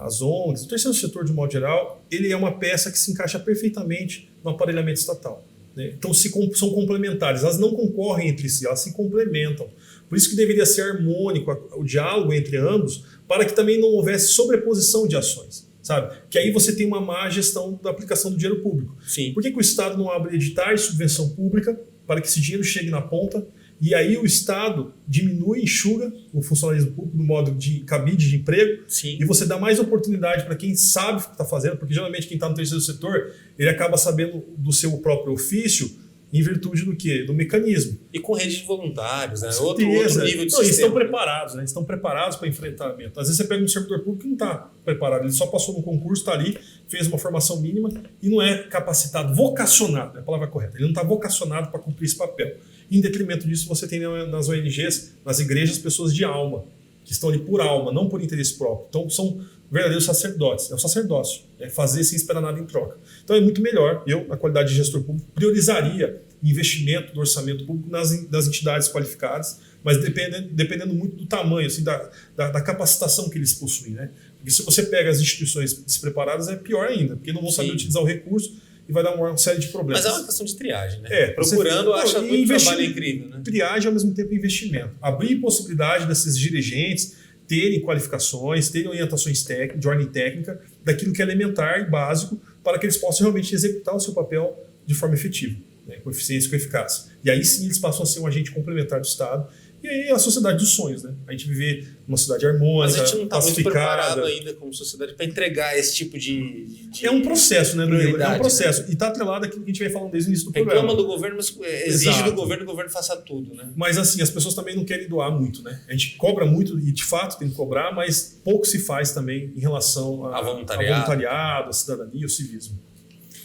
as ONGs, o terceiro setor de modo geral, ele é uma peça que se encaixa perfeitamente no aparelhamento estatal. Né? Então são complementares, elas não concorrem entre si, elas se complementam. Por isso que deveria ser harmônico o diálogo entre ambos, para que também não houvesse sobreposição de ações. Sabe? Que aí você tem uma má gestão da aplicação do dinheiro público. Sim. Por que o Estado não abre editais de subvenção pública para que esse dinheiro chegue na ponta e aí o Estado diminui, enxuga o funcionalismo público no modo de cabide de emprego. Sim. E você dá mais oportunidade para quem sabe o que está fazendo, porque geralmente quem está no terceiro setor, ele acaba sabendo do seu próprio ofício em virtude do quê? Do mecanismo. E com rede de voluntários, né? Outro nível de sistema. Eles estão preparados, né? Eles estão preparados para enfrentamento. Às vezes você pega um servidor público que não está preparado, ele só passou no concurso, está ali, fez uma formação mínima e não é capacitado, vocacionado, é a palavra correta. Ele não está vocacionado para cumprir esse papel. Em detrimento disso, você tem nas ONGs, nas igrejas, pessoas de alma, que estão ali por alma, não por interesse próprio. Então são verdadeiros sacerdotes. É o sacerdócio, é fazer sem esperar nada em troca. Então é muito melhor, eu, na qualidade de gestor público, priorizaria investimento do orçamento público nas entidades qualificadas, mas dependendo muito do tamanho, assim, da capacitação que eles possuem. Né? Porque se você pega as instituições despreparadas, é pior ainda, porque não vão saber utilizar o recurso e vai dar uma série de problemas. Mas é uma questão de triagem, né? Procurando, acha muito trabalho incrível. Né? Triagem ao mesmo tempo investimento. Abrir possibilidade desses dirigentes terem qualificações, terem orientações de ordem técnica daquilo que é elementar e básico para que eles possam realmente executar o seu papel de forma efetiva, né, com eficiência e com eficácia. E aí sim eles passam a ser um agente complementar do Estado. E aí a sociedade dos sonhos, né? A gente viver numa cidade harmônica, mas a gente não está muito preparado ainda como sociedade para entregar esse tipo de é um processo, né, Danilo? É um processo. Né? E está atrelado àquilo que a gente vem falando desde o início do programa. Reclama do governo, mas exige do governo que o governo faça tudo, né? Mas assim, as pessoas também não querem doar muito, né? A gente cobra muito, e de fato tem que cobrar, mas pouco se faz também em relação ao voluntariado, a cidadania, ao civismo.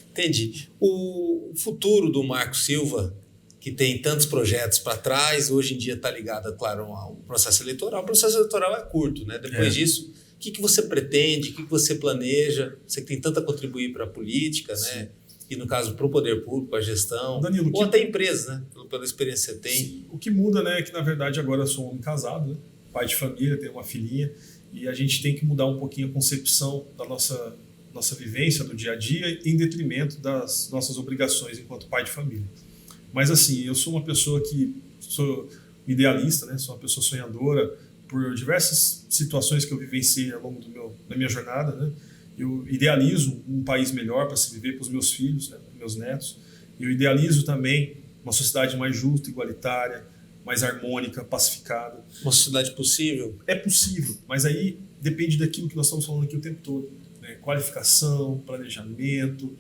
Entendi. O futuro do Marco Silva, que tem tantos projetos para trás, hoje em dia está ligado, claro, ao processo eleitoral. O processo eleitoral é curto, né? Depois disso, o que você pretende, o que você planeja? Você que tem tanto a contribuir para a política, né? e no caso para o poder público, a gestão, Danilo, ou até empresas, né? Pela experiência que você tem. Sim. O que muda, né, é que na verdade agora eu sou um homem casado, né? Pai de família, tenho uma filhinha, e a gente tem que mudar um pouquinho a concepção da nossa vivência do dia a dia em detrimento das nossas obrigações enquanto pai de família. Mas assim, eu sou uma pessoa que sou idealista, né? Sou uma pessoa sonhadora por diversas situações que eu vivenciei ao longo da minha jornada, né? Eu idealizo um país melhor para se viver para os meus filhos, né? Para meus netos. Eu idealizo também uma sociedade mais justa, igualitária, mais harmônica, pacificada. Uma sociedade possível? É possível, mas aí depende daquilo que nós estamos falando aqui o tempo todo, né? Qualificação, planejamento,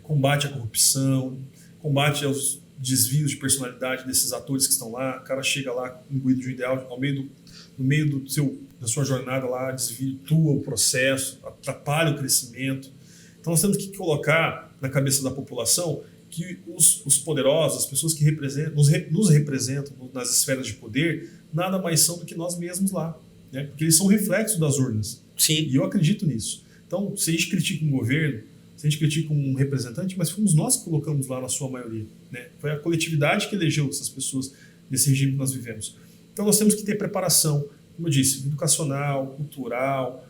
combate à corrupção, combate aos desvios de personalidade desses atores que estão lá. O cara chega lá imbuído de um ideal, no meio da sua jornada lá, desvirtua o processo, atrapalha o crescimento. Então nós temos que colocar na cabeça da população que os poderosos, as pessoas que nos representam nas esferas de poder, nada mais são do que nós mesmos lá, né? Porque eles são reflexos das urnas. Sim. E eu acredito nisso. Então, se a gente critica um governo, se a gente critica um representante, mas fomos nós que colocamos lá na sua maioria, né? Foi a coletividade que elegeu essas pessoas nesse regime que nós vivemos. Então nós temos que ter preparação, como eu disse, educacional, cultural,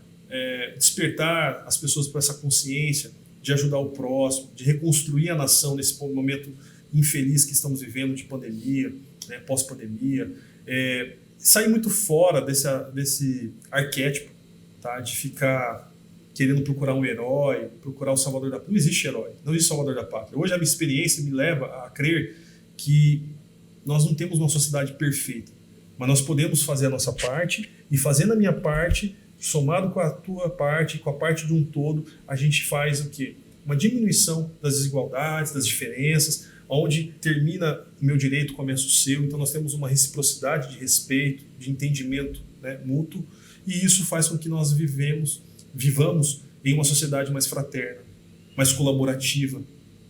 despertar as pessoas para essa consciência de ajudar o próximo, de reconstruir a nação nesse momento infeliz que estamos vivendo de pandemia, né, pós-pandemia, sair muito fora desse arquétipo, tá, de ficar querendo procurar um herói, procurar o salvador da pátria. Não existe herói, não existe salvador da pátria. Hoje a minha experiência me leva a crer que nós não temos uma sociedade perfeita, mas nós podemos fazer a nossa parte, e fazendo a minha parte, somado com a tua parte, com a parte de um todo, a gente faz o quê? Uma diminuição das desigualdades, das diferenças, onde termina o meu direito, começa o seu. Então nós temos uma reciprocidade de respeito, de entendimento, né, mútuo, e isso faz com que nós vivamos em uma sociedade mais fraterna, mais colaborativa,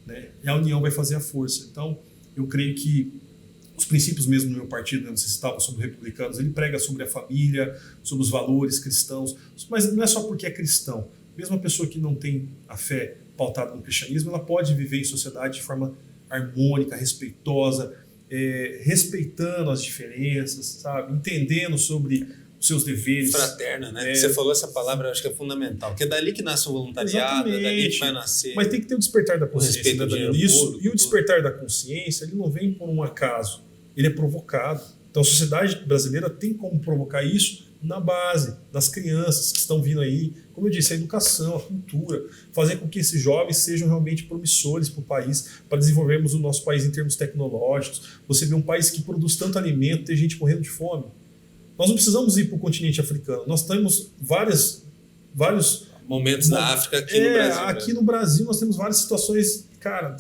né? E a união vai fazer a força. Então eu creio que os princípios mesmo do meu partido, né, vocês estavam sobre republicanos, ele prega sobre a família, sobre os valores cristãos, mas não é só porque é cristão. Mesmo a pessoa que não tem a fé pautada no cristianismo, ela pode viver em sociedade de forma harmônica, respeitosa, respeitando as diferenças, sabe? Entendendo sobre os seus deveres. Fraterna, né? Você falou essa palavra, eu acho que é fundamental, porque é dali que nasce o voluntariado, é dali que vai nascer. Mas tem que ter o despertar da consciência, né, Danilo? Isso, e o despertar da consciência, ele não vem por um acaso, ele é provocado. Então a sociedade brasileira tem como provocar isso na base, das crianças que estão vindo aí, como eu disse, a educação, a cultura, fazer com que esses jovens sejam realmente promissores para o país, para desenvolvermos o nosso país em termos tecnológicos. Você vê um país que produz tanto alimento, tem gente morrendo de fome. Nós não precisamos ir para o continente africano, nós temos vários momentos da África aqui no Brasil. Aqui no Brasil nós temos várias situações, cara,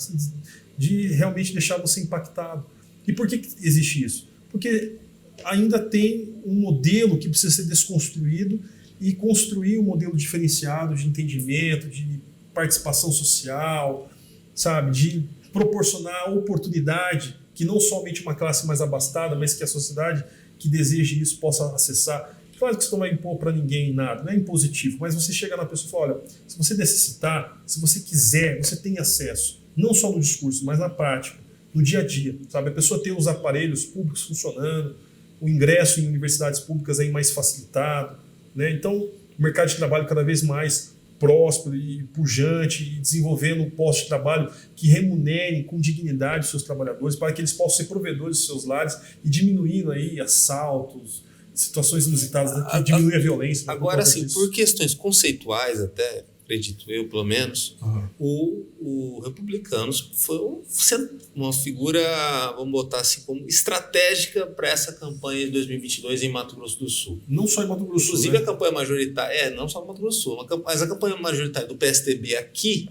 de realmente deixar você impactado. E por que existe isso? Porque ainda tem um modelo que precisa ser desconstruído e construir um modelo diferenciado de entendimento, de participação social, sabe, de proporcionar oportunidade que não somente uma classe mais abastada, mas que a sociedade que deseje isso possa acessar. Claro que isso não vai impor para ninguém nada, não é impositivo, mas você chega na pessoa e fala, olha, se você necessitar, se você quiser, você tem acesso, não só no discurso, mas na prática, no dia a dia, sabe? A pessoa tem os aparelhos públicos funcionando, o ingresso em universidades públicas aí mais facilitado, né? Então, o mercado de trabalho cada vez mais próspero e pujante, e desenvolvendo um posto de trabalho que remunerem com dignidade os seus trabalhadores, para que eles possam ser provedores dos seus lares e diminuindo aí assaltos, situações inusitadas, né, que diminui a violência. Agora, sim, por questões conceituais até, acredito eu, pelo menos, o Republicanos foi uma figura, vamos botar assim, como estratégica para essa campanha de 2022 em Mato Grosso do Sul. Não só em Mato Grosso do Sul, inclusive, né? A campanha majoritária, não só no Mato Grosso do Sul, mas a campanha majoritária do PSDB aqui,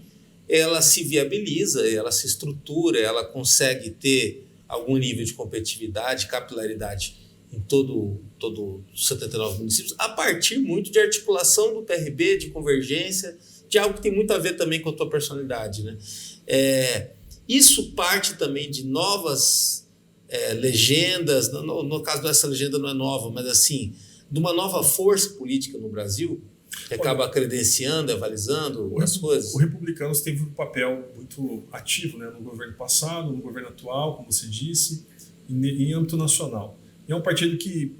ela se viabiliza, ela se estrutura, ela consegue ter algum nível de competitividade, capilaridade em todo os 79 municípios, a partir muito de articulação do PRB, de convergência, de algo que tem muito a ver também com a tua personalidade, né? Isso parte também de novas legendas, no caso dessa legenda não é nova, mas assim, de uma nova força política no Brasil, Que acaba credenciando, avalizando as coisas? O Republicanos teve um papel muito ativo, né, no governo passado, no governo atual, como você disse, em âmbito nacional. E é um partido que,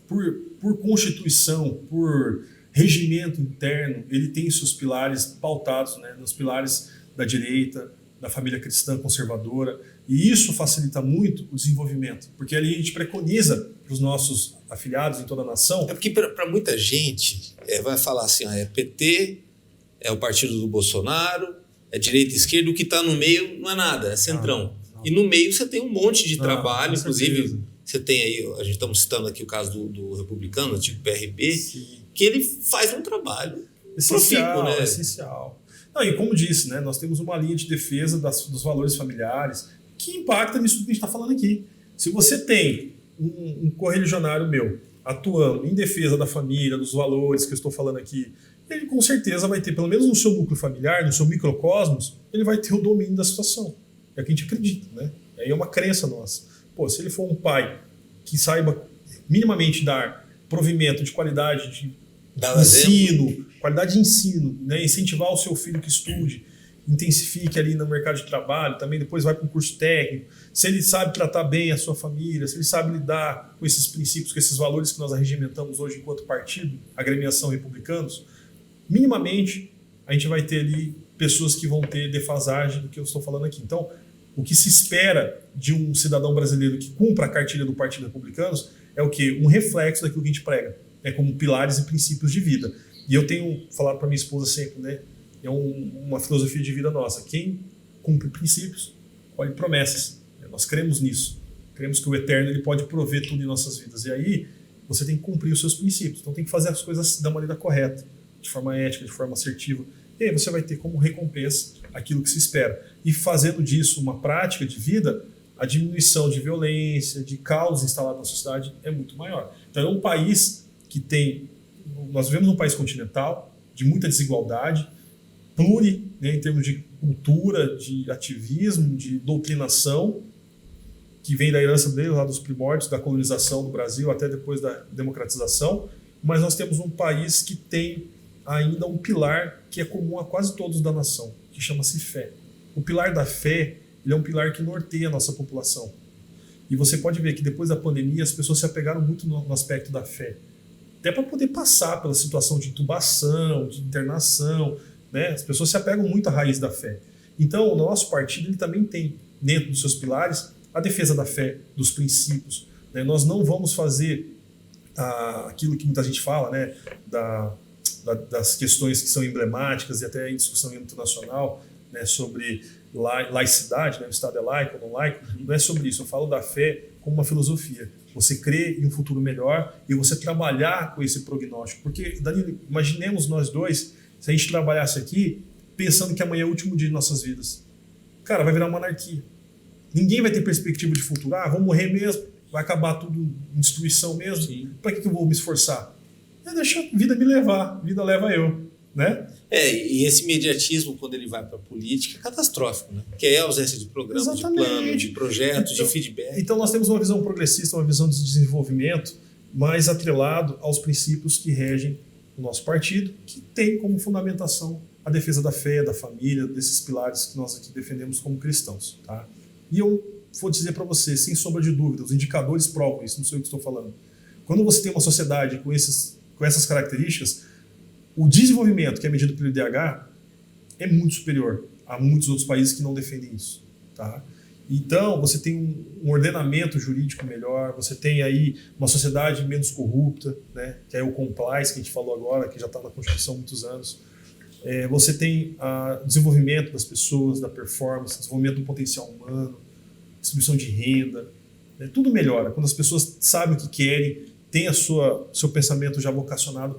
por constituição, por regimento interno, ele tem seus pilares pautados, né, nos pilares da direita, da família cristã conservadora, e isso facilita muito o desenvolvimento, porque ali a gente preconiza para os nossos afiliados em toda a nação. É porque para muita gente vai falar assim, é PT, é o partido do Bolsonaro, é direita e esquerda, o que está no meio não é nada, é centrão. Não. E no meio você tem um monte de trabalho, inclusive você tem aí, a gente estamos citando aqui o caso do republicano, tipo PRB, sim, que ele faz um trabalho essencial, profícuo, né? Essencial. Não, e como disse, né, nós temos uma linha de defesa dos valores familiares que impacta nisso que a gente está falando aqui. Se você tem um correligionário meu atuando em defesa da família, dos valores que eu estou falando aqui, ele com certeza vai ter, pelo menos no seu núcleo familiar, no seu microcosmos, ele vai ter o domínio da situação. É o que a gente acredita, né? Aí é uma crença nossa. Pô, se ele for um pai que saiba minimamente dar provimento de qualidade de ensino, qualidade de ensino, né? Incentivar o seu filho que estude, intensifique ali no mercado de trabalho, também depois vai para um curso técnico, se ele sabe tratar bem a sua família, se ele sabe lidar com esses princípios, com esses valores que nós arregimentamos hoje enquanto partido, agremiação Republicanos, minimamente a gente vai ter ali pessoas que vão ter defasagem do que eu estou falando aqui. Então, o que se espera de um cidadão brasileiro que cumpra a cartilha do Partido Republicanos é o quê? Um reflexo daquilo que a gente prega, como pilares e princípios de vida. E eu tenho falado para minha esposa sempre, né? É uma filosofia de vida nossa. Quem cumpre princípios, colhe promessas. Nós cremos nisso. Cremos que o Eterno ele pode prover tudo em nossas vidas. E aí você tem que cumprir os seus princípios. Então tem que fazer as coisas da maneira correta, de forma ética, de forma assertiva. E aí você vai ter como recompensa aquilo que se espera. E fazendo disso uma prática de vida, a diminuição de violência, de caos instalado na sociedade é muito maior. Então é um país que tem... Nós vivemos num país continental, de muita desigualdade, né, em termos de cultura, de ativismo, de doutrinação, que vem da herança dele, lá dos primórdios, da colonização do Brasil, até depois da democratização, mas nós temos um país que tem ainda um pilar que é comum a quase todos da nação, que chama-se fé. O pilar da fé, ele é um pilar que norteia a nossa população. E você pode ver que depois da pandemia as pessoas se apegaram muito no aspecto da fé, até para poder passar pela situação de intubação, de internação, né? As pessoas se apegam muito à raiz da fé. Então, o nosso partido ele também tem, dentro dos seus pilares, a defesa da fé, dos princípios. Né? Nós não vamos fazer aquilo que muita gente fala, né? Das questões que são emblemáticas e até em discussão internacional, né? Sobre laicidade, né? O Estado é laico ou não laico. Não é sobre isso. Eu falo da fé como uma filosofia. Você crê em um futuro melhor e você trabalhar com esse prognóstico. Porque, Danilo, imaginemos nós dois, se a gente trabalhasse aqui pensando que amanhã é o último dia de nossas vidas. Cara, vai virar uma anarquia. Ninguém vai ter perspectiva de futuro. Vou morrer mesmo, vai acabar tudo em destruição mesmo. Para que eu vou me esforçar? Deixa a vida me levar, a vida leva eu. Né? E esse imediatismo, quando ele vai para a política, é catastrófico, né? Que é a ausência de programa, exatamente, de plano, de projetos, de feedback. Então nós temos uma visão progressista, uma visão de desenvolvimento mais atrelado aos princípios que regem o nosso partido, que tem como fundamentação a defesa da fé, da família, desses pilares que nós aqui defendemos como cristãos. Tá? E eu vou dizer para você, sem sombra de dúvida, os indicadores provam isso, não sei o que estou falando. Quando você tem uma sociedade com essas características, o desenvolvimento que é medido pelo IDH é muito superior a muitos outros países que não defendem isso. Tá? Então, você tem um ordenamento jurídico melhor, você tem aí uma sociedade menos corrupta, né? Que é o compliance que a gente falou agora, que já está na Constituição há muitos anos. Você tem o desenvolvimento das pessoas, da performance, desenvolvimento do potencial humano, distribuição de renda, né? Tudo melhora. Quando as pessoas sabem o que querem, têm seu pensamento já vocacionado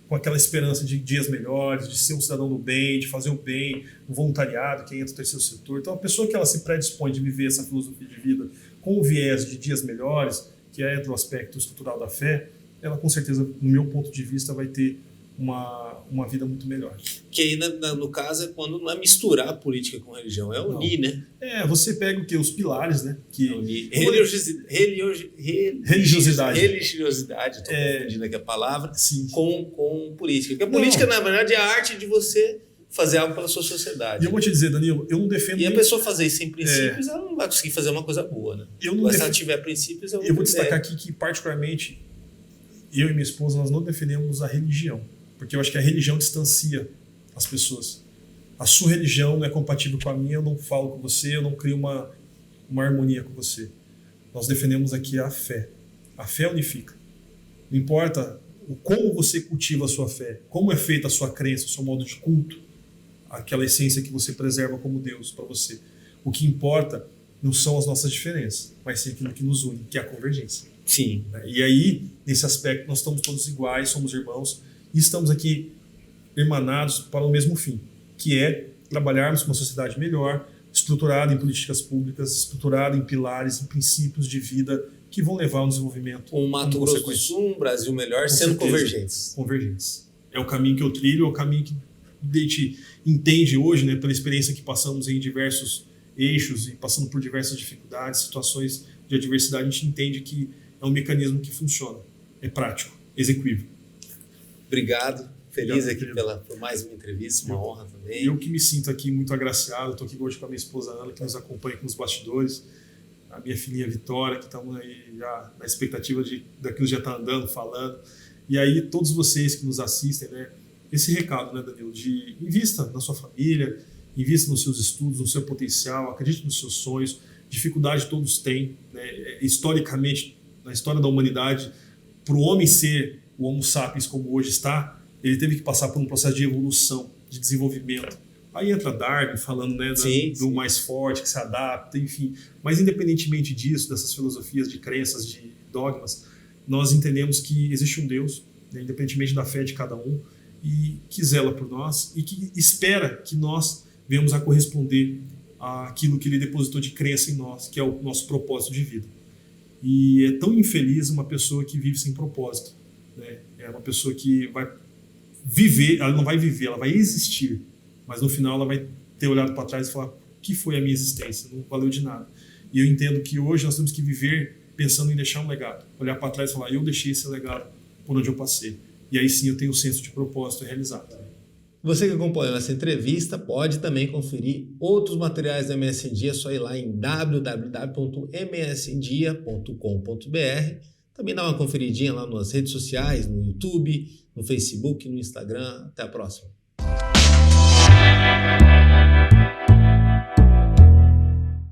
com aquela esperança de dias melhores, de ser um cidadão do bem, de fazer o bem, o voluntariado, que entra no terceiro setor. Então, a pessoa que ela se predispõe de viver essa filosofia de vida com o viés de dias melhores, que é o aspecto estrutural da fé, ela, com certeza, no meu ponto de vista, vai ter uma vida muito melhor. Que aí, no caso, é quando não é misturar a política com religião, é unir, né? Você pega o quê? Os pilares, né? Que religiosidade, estou confundindo aqui a palavra, com política. Porque a política, na verdade, é a arte de você fazer algo pela sua sociedade. E eu vou te dizer, Danilo, eu não defendo... E a pessoa fazer isso sem princípios, ela não vai conseguir fazer uma coisa boa, né? Se ela tiver princípios, eu vou destacar aqui que, particularmente, eu e minha esposa, nós não defendemos a religião. Porque eu acho que a religião distancia as pessoas. A sua religião não é compatível com a minha, eu não falo com você, eu não crio uma harmonia com você. Nós defendemos aqui a fé. A fé unifica. Não importa como você cultiva a sua fé, como é feita a sua crença, o seu modo de culto, aquela essência que você preserva como Deus para você. O que importa não são as nossas diferenças, mas sim aquilo que nos une, que é a convergência. Sim. E aí, nesse aspecto, nós estamos todos iguais, somos irmãos, e estamos aqui irmanados para o mesmo fim, que é trabalharmos com uma sociedade melhor, estruturada em políticas públicas, estruturada em pilares, em princípios de vida que vão levar ao desenvolvimento. Um Mato Grosso do Sul, um Brasil melhor, sendo convergentes. Convergentes. É o caminho que eu trilho, é o caminho que a gente entende hoje, né, pela experiência que passamos em diversos eixos e passando por diversas dificuldades, situações de adversidade, a gente entende que é um mecanismo que funciona, é prático, execuível. Obrigado, feliz aqui por mais uma entrevista, uma honra também. Eu que me sinto aqui muito agraciado, estou aqui hoje com a minha esposa Ana, que nos acompanha aqui nos bastidores, a minha filhinha Vitória, que estamos aí já na expectativa daquilo já está andando, falando, e aí todos vocês que nos assistem, né, esse recado, né, Danilo, de invista na sua família, invista nos seus estudos, no seu potencial, acredite nos seus sonhos, dificuldade todos têm, né, historicamente, na história da humanidade, para o homem ser o Homo sapiens como hoje está, ele teve que passar por um processo de evolução, de desenvolvimento. Aí entra Darwin falando, né, do mais forte, que se adapta, enfim. Mas independentemente disso, dessas filosofias de crenças, de dogmas, nós entendemos que existe um Deus, né, independentemente da fé de cada um, e que zela por nós e que espera que nós venhamos a corresponder àquilo que ele depositou de crença em nós, que é o nosso propósito de vida. E é tão infeliz uma pessoa que vive sem propósito, né? É uma pessoa que vai viver, ela não vai viver, ela vai existir, mas no final ela vai ter olhado para trás e falar: o que foi a minha existência? Não valeu de nada. E eu entendo que hoje nós temos que viver pensando em deixar um legado, olhar para trás e falar: eu deixei esse legado por onde eu passei. E aí sim eu tenho um senso de propósito realizado. Você que acompanhou essa entrevista pode também conferir outros materiais da MS em Dia, é só ir lá em www.msendia.com.br. Também dá uma conferidinha lá nas redes sociais, no YouTube, no Facebook, no Instagram. Até a próxima.